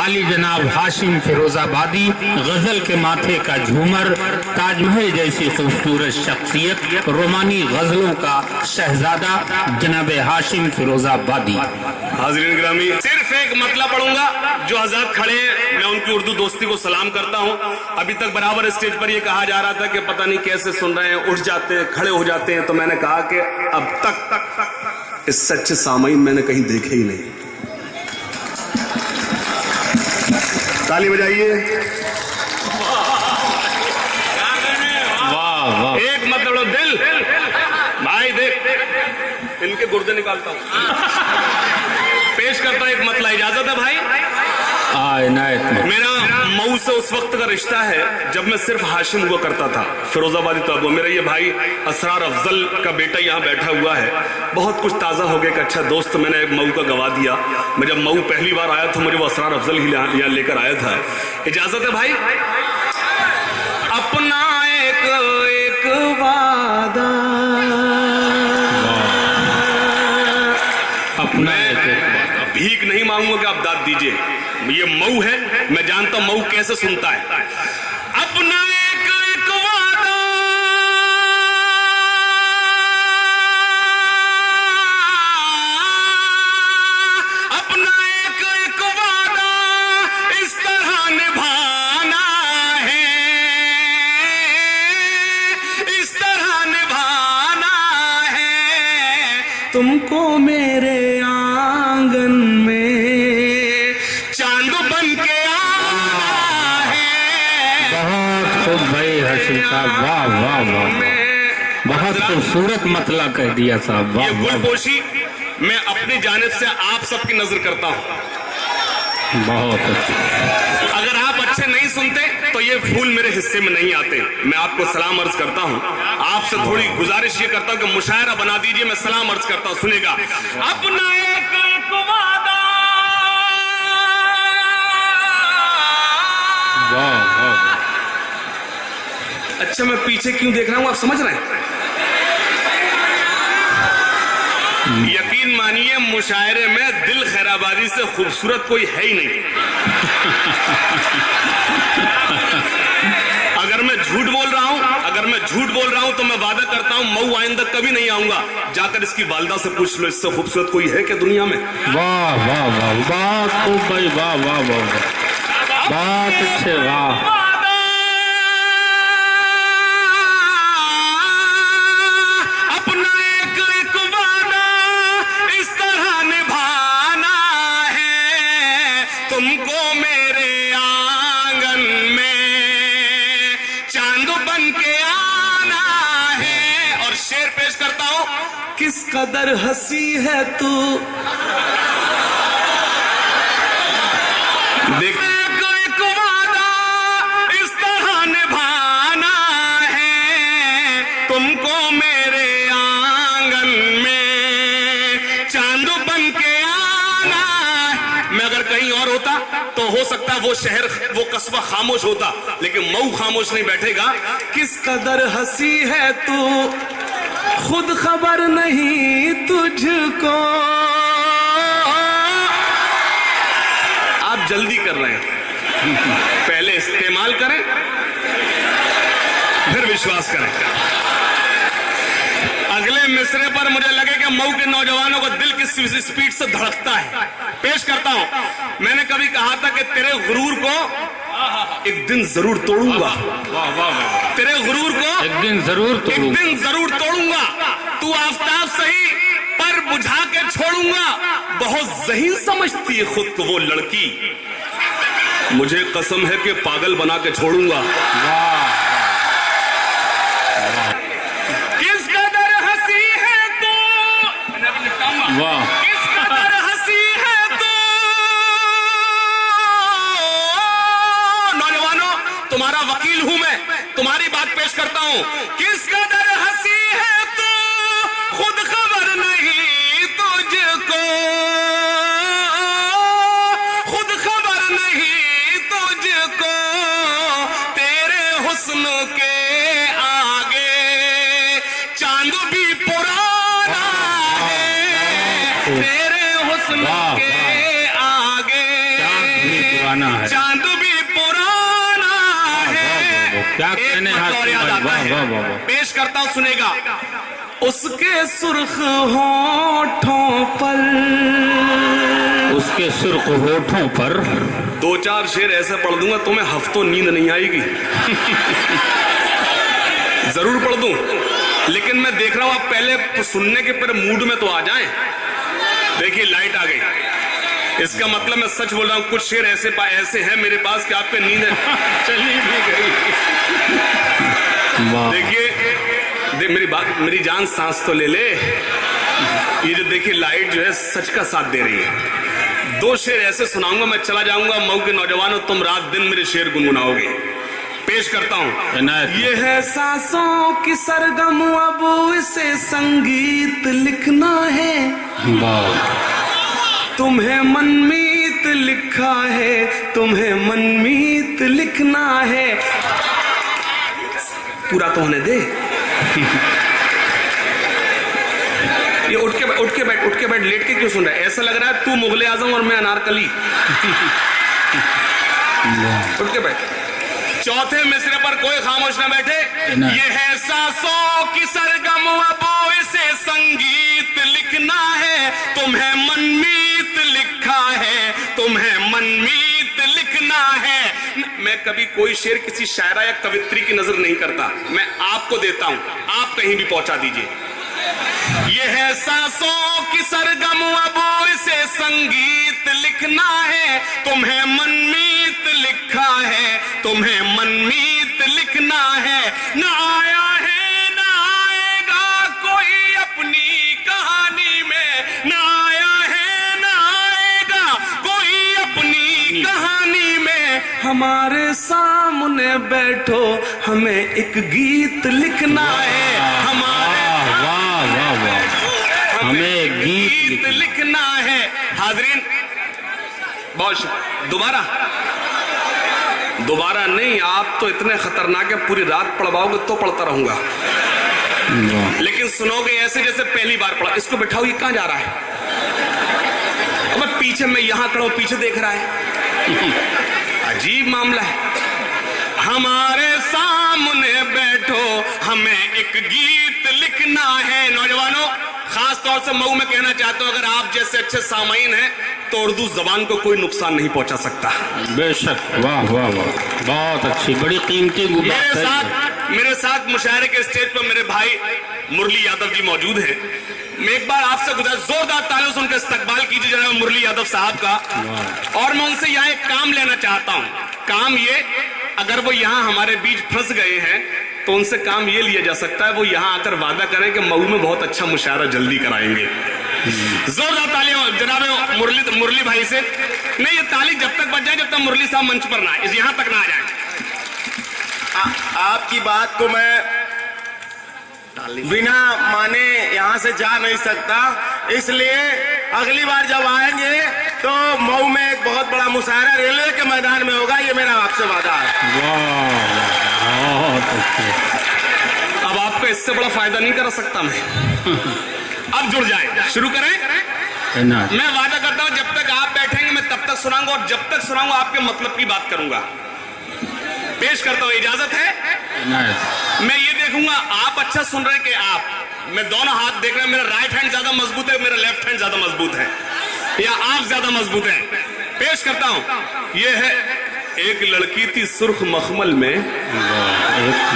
आली जनाब हाशिम फिरोजाबादी, गजल के माथे का झूमर, ताजमहल जैसी खूबसूरत शख्सियत, रोमानी गजलों का शहजादा जनाब हाशिम फिरोजाबादी। हाज़रीन गिरामी, सिर्फ एक मतला पढ़ूंगा। जो हज़रत खड़े हैं, मैं उनकी उर्दू दोस्ती को सलाम करता हूँ। अभी तक बराबर स्टेज पर यह कहा जा रहा था कि पता नहीं कैसे सुन रहे हैं, उठ जाते हैं, खड़े हो जाते हैं। तो मैंने कहा कि अब तक इससे अच्छे सामाईन मैंने कहीं देखे ही नहीं। ताली बजाइए। वाह वाह। एक मतलब दिल भाई, देख इनके गुर्दे निकालता हूँ। पेश करता हूं एक मतला, इजाजत है भाई? मेरा मऊ से उस वक्त का रिश्ता है जब मैं सिर्फ हाशिम हुआ करता था, फिरोजाबादी तबो। मेरा ये भाई असरार अफजल का बेटा यहाँ बैठा हुआ है। बहुत कुछ ताज़ा हो गया। एक अच्छा दोस्त मैंने एक मऊ का गवा दिया। मैं जब मऊ पहली बार आया था, मुझे वो असरार अफजल ही यहाँ लेकर आया था। इजाजत है भाई? अपना एक वादा, अपना भीख नहीं मांगूंगा कि आप दाद दीजिए। ये मऊ है, मैं जानता हूं मऊ कैसे सुनता है। अपना एक वादा, अपना एक वादा इस तरह निभाना है, इस तरह निभाना है। तुमको मेरे आंगन में चांद बन के आना है। बहुत खूब भाई हाशिम साहब, वाह वाह वाह, बहुत खूबसूरत मतला कह दिया साहब। वाह ये वाह, गुलपोशी मैं अपनी जानिब से आप सबकी नजर करता हूँ। बहुत अच्छा। अगर आप अच्छे नहीं सुनते तो ये फूल मेरे हिस्से में नहीं आते। मैं आपको सलाम अर्ज करता हूँ। आपसे थोड़ी गुजारिश ये करता हूँ कि मुशायरा बना दीजिए। मैं सलाम अर्ज करता हूँ, सुनेगा। अपना एक वादा, वाह वाह। अच्छा मैं पीछे क्यों देख रहा हूँ, आप समझ रहे हैं? यकीन मानिए मुशायरे में दिल खैराबादी से खूबसूरत कोई है ही नहीं। अगर मैं झूठ बोल रहा हूं तो मैं वादा करता हूं मऊ आइंदा कभी नहीं आऊंगा। जाकर इसकी वालिदा से पूछ लो, इससे खूबसूरत कोई है क्या दुनिया में? वाह वाह वाह, बहुत खूब भाई, वाह वाह वाह, बहुत अच्छे, वाह। तुमको मेरे आंगन में चांद बन के आना है। और शेर पेश करता हूं, किस कदर हंसी है तू, देख एक वादा इस तरह निभाना है। तुमको मेरे आंगन में चांद बन के आना है। मैं अगर कहीं और होता तो हो सकता है वो शहर, वो कस्बा खामोश होता, लेकिन मऊ खामोश नहीं बैठेगा। किस कदर हंसी है तू, खुद खबर नहीं तुझको। आप जल्दी कर रहे हैं, पहले इस्तेमाल करें फिर विश्वास करें। अगले मिसरे पर मुझे लगे कि मऊ के नौजवानों का दिल किस स्पीड से धड़कता है। पेश करता हूं। मैंने कभी कहा था कि तेरे गुरूर को एक दिन जरूर तोड़ूंगा। तेरे गुरूर को एक दिन जरूर तोड़ूंगा। तू आफताब सही पर बुझा के छोड़ूंगा। बहुत ज़हीन समझती है खुद को वो लड़की, मुझे कसम है कि पागल बना के छोड़ूंगा। किस कदर हंसी है तू, वाह, किस कदर हंसी है तू। नौजवानों, तुम्हारा वकील हूं मैं, तुम्हारी बात पेश करता हूं। किस कदर हंसी है तू, खुद खबर नहीं तुझको, खुद खबर नहीं तुझको। तेरे हुस्न के आगे चांद भी पुराना है। तेरे हुस्न के आगे दीवाना है। चांद भी पुराना है। क्या कहने एक और याद आता है, पेश करता हूं, सुनेगा। उसके सुर्ख होठों पर, उसके सुर्ख होठों पर। 2-4 शेर ऐसे पढ़ दूंगा तुम्हें हफ्तों नींद नहीं आएगी। जरूर पढ़ दूं, लेकिन मैं देख रहा हूं आप पहले सुनने के पर मूड में तो आ जाएं। देखिए लाइट आ गई, इसका मतलब मैं सच बोल रहा हूं, कुछ शेर ऐसे हैं मेरे पास कि आप पे नींद चली भी गई। देखिए मेरी जान सांस तो ले ले। ये जो देखिए लाइट जो है सच का साथ दे रही है। 2 शेर ऐसे सुनाऊंगा, मैं चला जाऊंगा। मऊ के नौजवानों, तुम रात दिन मेरे शेर गुनगुनाओगे। पेश करता हूं। ये है सांसों की सरगम, अब इसे संगीत लिखना है। तुम्हें मनमीत लिखा है, तुम्हें मनमीत लिखना है। पूरा तो होने दे। ये उठ के बैठ लेट के क्यों सुन रहा है? ऐसा लग रहा है तू मुगले आजम और मैं अनारकली। उठ के बैठ। चौथे मिसरे पर कोई खामोश न बैठे। ये है सांसों की सरगम, अब इसे संगीत लिखना है। तुम्हें मनमीत लिखा है, तुम्हें मनमीत लिखना है। मैं कभी कोई शेर किसी शायरा या कवित्री की नजर नहीं करता, मैं आपको देता हूं, आप कहीं भी पहुंचा दीजिए। ये है सांसों की सरगम, अब इसे संगीत लिखना है। तुम्हें मनमीत लिखा है, तुम्हें मनमीत लिखना है। न आया है न आएगा कोई अपनी कहानी में, न आया है न आएगा कोई अपनी कहानी में। हमारे सामने बैठो, हमें एक गीत लिखना है। हमें गीत लिखना है। हाजरीन, बहुत दोबारा नहीं, आप तो इतने खतरनाक है, पूरी रात पढ़वाओगे तो पढ़ता रहूंगा, लेकिन सुनोगे ऐसे जैसे पहली बार पढ़ा। इसको बिठाओ, ये कहां जा रहा है? अब पीछे, मैं यहां खड़ा हूं, पीछे देख रहा है। अजीब मामला है। हमारे सामने बैठो, हमें एक गीत लिखना है। नौजवानों, खास तौर से मऊ में कहना चाहता हूं, अगर आप जैसे अच्छे सामाइन हैं तो उर्दू जबान को कोई नुकसान नहीं पहुंचा सकता। बेशक। वाह वाह वाह, बहुत अच्छी, बड़ी कीमती। मेरे साथ मुशायरे के स्टेज पर मेरे भाई मुरली यादव जी मौजूद हैं। मैं एक बार आपसे जोरदार तालियों से उनका इस्तकबाल कीजिए, जनाब मुरली यादव साहब का। और मैं उनसे यहाँ एक काम लेना चाहता हूँ। काम ये, अगर वो यहाँ हमारे बीच फंस गए हैं तो उनसे काम ये लिया जा सकता है, वो यहाँ आकर वादा करें कि मऊ में बहुत अच्छा मुशायरा जल्दी कराएंगे। जोरदार तालियां जनाब मुरली भाई से। नहीं, ये ताली जब तक बज जाए जब तक मुरली साहब मंच पर ना आए, यहाँ तक ना आ जाए। आपकी बात को मैं बिना माने यहाँ से जा नहीं सकता, इसलिए अगली बार जब आएंगे तो मऊ में एक बहुत बड़ा मुशायरा रेलवे के मैदान में होगा, ये मेरा आपसे वादा है। अब आपको इससे बड़ा फायदा नहीं कर सकता मैं। अब जुड़ जाए, शुरू करें। मैं वादा करता हूं जब तक आप बैठेंगे मैं तब तक सुनाऊंगा, और जब तक सुनाऊंगा आपके मतलब की बात करूंगा। पेश करता हूं, इजाजत है? मैं ये देखूंगा आप अच्छा सुन रहे हैं कि आप, मैं दोनों हाथ देख रहे हैं, मेरा राइट हैंड ज्यादा मजबूत है, मेरा लेफ्ट हैंड ज्यादा मजबूत है, या आप ज्यादा मजबूत हैं? पेश करता हूं। ये है, एक लड़की थी सुर्ख मखमल में, एक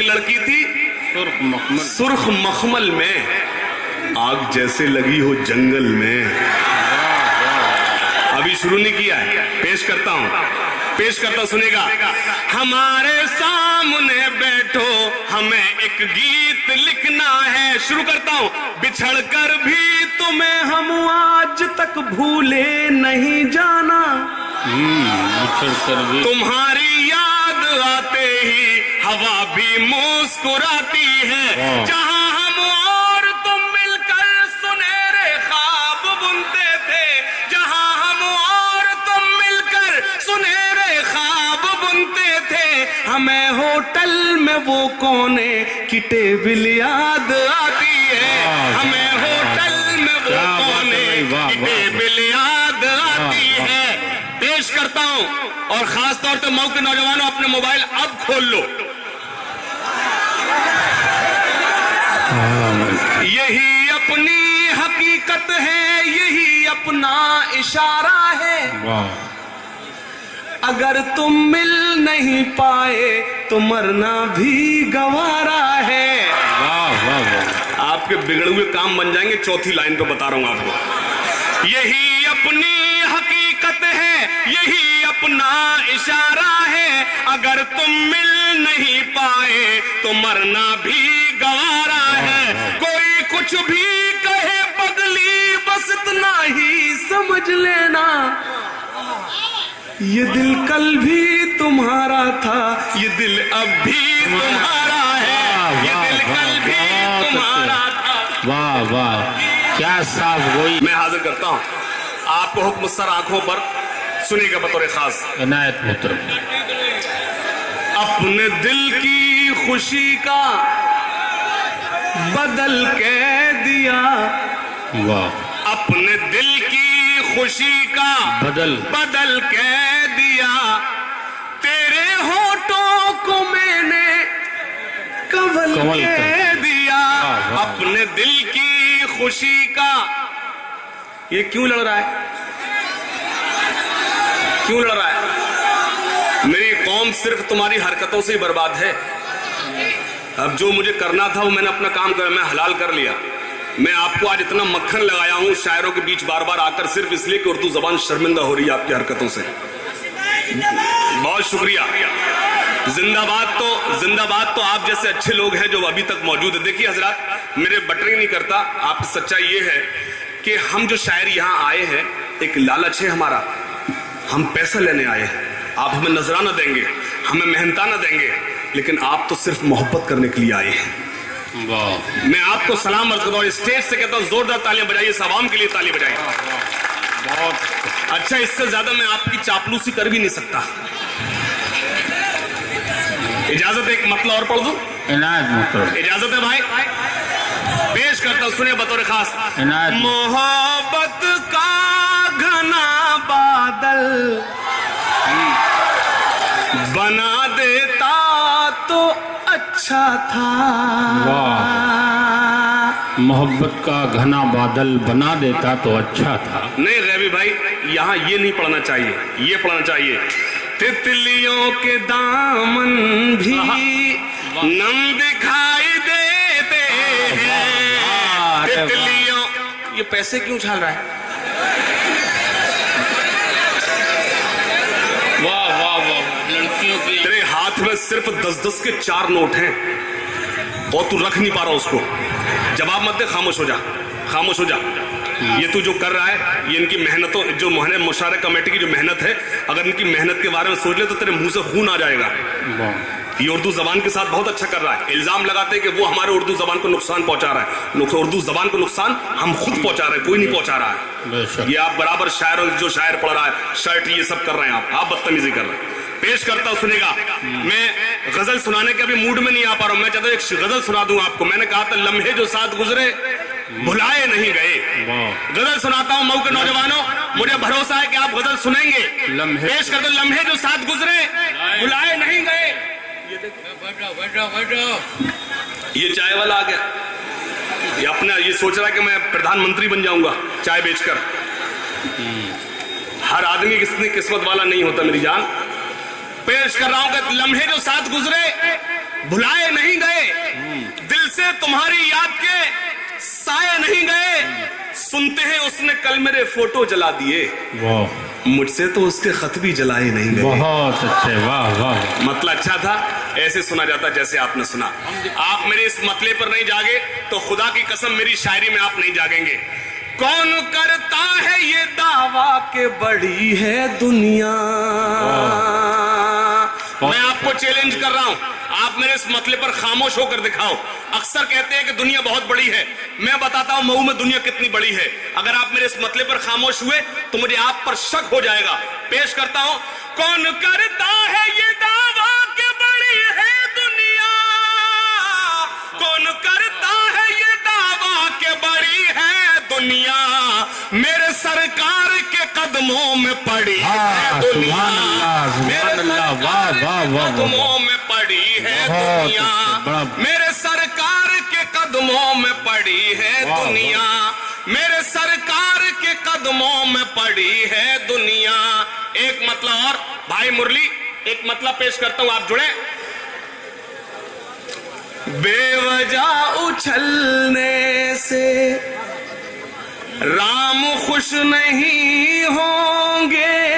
लड़की थी सुर्ख मखमल में, आग जैसे लगी हो जंगल में। अभी शुरू नहीं किया है, पेश करता हूं, सुनेगा। हमारे सामने बैठो, हमें एक गीत लिखना है। शुरू करता हूं। बिछड़ कर भी तुम्हें हम आज तक भूले नहीं जाना, तुम्हारी याद आते ही हवा भी मुस्कुराती है। जहां हम और तुम मिलकर सुनहरे ख्वाब बुनते थे, जहां हम और तुम मिलकर सुनहरे ख्वाब बुनते थे, हमें होटल में वो कोने की टेबल याद आती है। हमें होटल में वो कोने की टेबल याद आती है। पेश करता हूं, और खास तौर पे मऊ के नौजवानों अपने मोबाइल अब खोल लो। यही अपनी हकीकत है, यही अपना इशारा है। अगर तुम मिल नहीं पाए तो मरना भी गवारा है। वाह वाह वाह, आपके बिगड़े हुए काम बन जाएंगे। चौथी लाइन पे बता रहा हूं आपको। यही अपनी हकीकत है, यही अपना इशारा है। अगर तुम मिल नहीं पाए तो मरना भी गवारा है। कोई कुछ भी कहे पगली, बस इतना ही समझ लेना, ये दिल कल भी तुम्हारा था, ये दिल अब भी तुम्हारा है। ये दिल कल भी तुम्हारा था। वाह वाह, क्या साफ गोई। मैं हाजिर करता हूं आपको हुक्म सर आंखों पर, सुनिएगा बतौर खास। इनायत मोहतरम। अपने दिल की खुशी का बदल के दिया। वाह, अपने दिल की खुशी का बदल के दिया। तेरे होठों को मैंने कवल के दिया। अपने दिल की खुशी का। ये क्यों लड़ रहा है? क्यों लड़ रहा है? मेरी कौम सिर्फ तुम्हारी हरकतों से ही बर्बाद है। अब जो मुझे करना था वो मैंने अपना काम कर, मैं हलाल कर लिया। मैं आपको आज इतना मक्खन लगाया हूं शायरों के बीच बार बार आकर, सिर्फ इसलिए कि उर्दू जबान शर्मिंदा हो रही है आपकी हरकतों से। बहुत शुक्रिया। जिंदाबाद तो आप जैसे अच्छे लोग हैं जो अभी तक मौजूद है। देखिए हजरात, मेरे बटरिंग नहीं करता, आपकी सच्चाई ये है कि हम जो शायर यहाँ आए हैं, एक लालच है हमारा, हम पैसा लेने आए हैं। आप हमें नजराना देंगे, हमें मेहनताना देंगे, लेकिन आप तो सिर्फ मोहब्बत करने के लिए आए हैं। वाह, मैं आपको सलाम अर्ज करता हूँ, स्टेज से कहता हूँ जोरदार तालियां बजाइए, इस आवाम के लिए ताली बजाइए। बहुत अच्छा, इससे ज्यादा मैं आपकी चापलूसी कर भी नहीं सकता। इजाजत, एक मतला और पढ़ दूं? इनायत मोहतरम। इजाजत है भाई? पेश करता हूं, सुने बतौर खास। इनायत। मोहब्बत का घना बादल बना देता तो अच्छा था। वाह, मोहब्बत का घना बादल बना देता तो अच्छा था। नहीं रवि भाई, यहाँ ये नहीं पढ़ना चाहिए, ये पढ़ना चाहिए। तितलियों के दामन भी नम दिखाई देते हैं। तितलियों, ये पैसे क्यों उछाल रहा है? वाह वाह वाह, लड़कियों की। तेरे हाथ में सिर्फ 10-10 के 4 नोट हैं और तू रख नहीं पा रहा उसको। जवाब मत दे, खामोश हो जा, खामोश हो जा। ये तू जो कर रहा है, ये इनकी मेहनतों, जो मुशारे कमेटी की जो मेहनत है, अगर इनकी मेहनत के बारे में सोच ले तो तेरे मुंह से खून आ जाएगा। ये उर्दू जबान के साथ बहुत अच्छा कर रहा है। इल्जाम लगाते हैं कि वो हमारे उर्दू जबान को नुकसान पहुंचा रहा है। उर्दू जबान को नुकसान हम खुद पहुंचा रहे हैं, कोई नहीं पहुंचा रहा है। ये आप बराबर शायरों, जो शायर पढ़ रहा है, शर्ट, ये सब कर रहे हैं आप बदतमीजी कर रहे हैं। पेश करता हूं, सुनेगा। मैं गजल सुनाने के अभी मूड में नहीं आ पा रहा हूं। मैं चाहता हूं एक गजल सुना दूं आपको। मैंने कहा था लम्हे जो साथ गुजरे भुलाए नहीं गए। गजल सुनाता हूं मऊ के नौजवानों, मुझे भरोसा है कि आप गजल सुनेंगे। पेश कर दो, लम्हे जो साथ गुजरे भुलाए नहीं गए। ये चाय वाला आ गया, ये अपना ये सोच रहा है कि मैं प्रधानमंत्री बन जाऊंगा चाय बेचकर। हर आदमी कितनी किस्मत वाला नहीं होता मेरी जान। पेश कर रहा हूं कि लम्हे जो साथ गुजरे भुलाए नहीं गए, दिल से तुम्हारी याद के साए नहीं गए। सुनते हैं उसने कल मेरे फोटो जला दिए, मुझसे तो उसके खत भी जलाए नहीं गए। बहुत अच्छे, वाह वाह। मतला अच्छा था, ऐसे सुना जाता जैसे आपने सुना। आप मेरे इस मतले पर नहीं जागे तो खुदा की कसम मेरी शायरी में आप नहीं जागेंगे। कौन करता है ये दावा के बड़ी है दुनिया। मैं आपको चैलेंज कर रहा हूं, आप मेरे इस मतले पर खामोश होकर दिखाओ। अक्सर कहते हैं कि दुनिया बहुत बड़ी है, मैं बताता हूं मऊ में दुनिया कितनी बड़ी है। अगर आप मेरे इस मतले पर खामोश हुए तो मुझे आप पर शक हो जाएगा। पेश करता हूं, कौन करता है ये दावा कि बड़ी है दुनिया। कौन करता है ये दावा कि बड़ी है दुनिया। मेरे सरकार के कदमों में पड़ी है हाँ, दुनिया, सुभान अल्लाह, सुभान मेरे अल्लाह, वाह, सरकार वाह, के वाह, वाह। कदमों में पड़ी है बहुत दुनिया, बड़ा- मेरे सरकार के कदमों में पड़ी है वाह, दुनिया, मेरे सरकार के कदमों में पड़ी है दुनिया। एक मतलब और भाई मुरली, एक मतलब पेश करता हूं, आप जुड़े। बेवजह उछलने से राम खुश नहीं होंगे,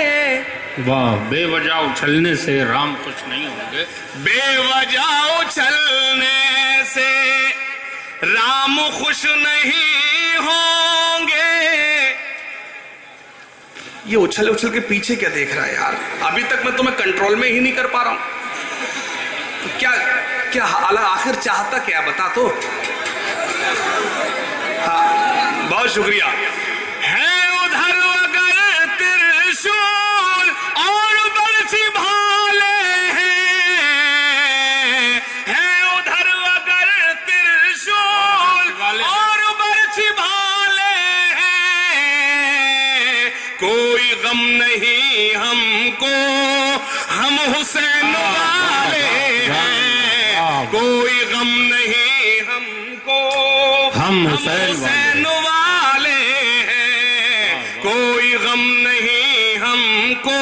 वाह, बेवजह उछलने से राम खुश नहीं होंगे। बेवजह उछलने से राम खुश नहीं होंगे। ये उछल उछल के पीछे क्या देख रहा है यार? अभी तक मैं तुम्हें कंट्रोल में ही नहीं कर पा रहा हूं। तो क्या क्या हाल आखिर चाहता क्या, बता तो। हाँ, बहुत शुक्रिया। है उधर अगर त्रिशूल और बरछी भाले हैं, है उधर अगर त्रिशूल और बरछी भाले हैं, कोई गम नहीं हमको, हम हुसैन वाले हैं, कोई गम नहीं हमको, हम हुसैन वाले हैं, कोई गम नहीं हमको।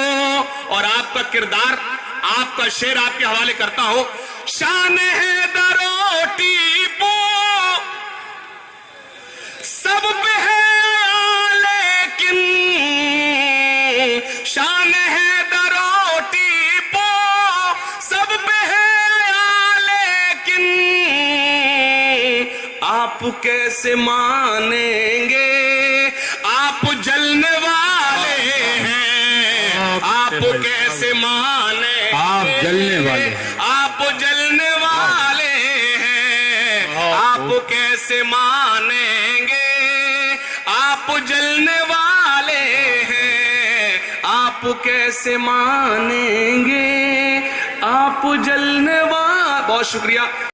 और आपका किरदार, आपका शेर आपके हवाले करता हूं। शान है दरोटी पो सब पे है लेकिन, शान है दरोटी पो सब पे है लेकिन, आप कैसे मानेंगे, आप जलने वाले हैं, आप कैसे माने, आप जलने वाले, आप जलने वाले हैं, आप कैसे मानेंगे, आप जलने वाले हैं, आप कैसे मानेंगे, आप जलने वाले। बहुत शुक्रिया।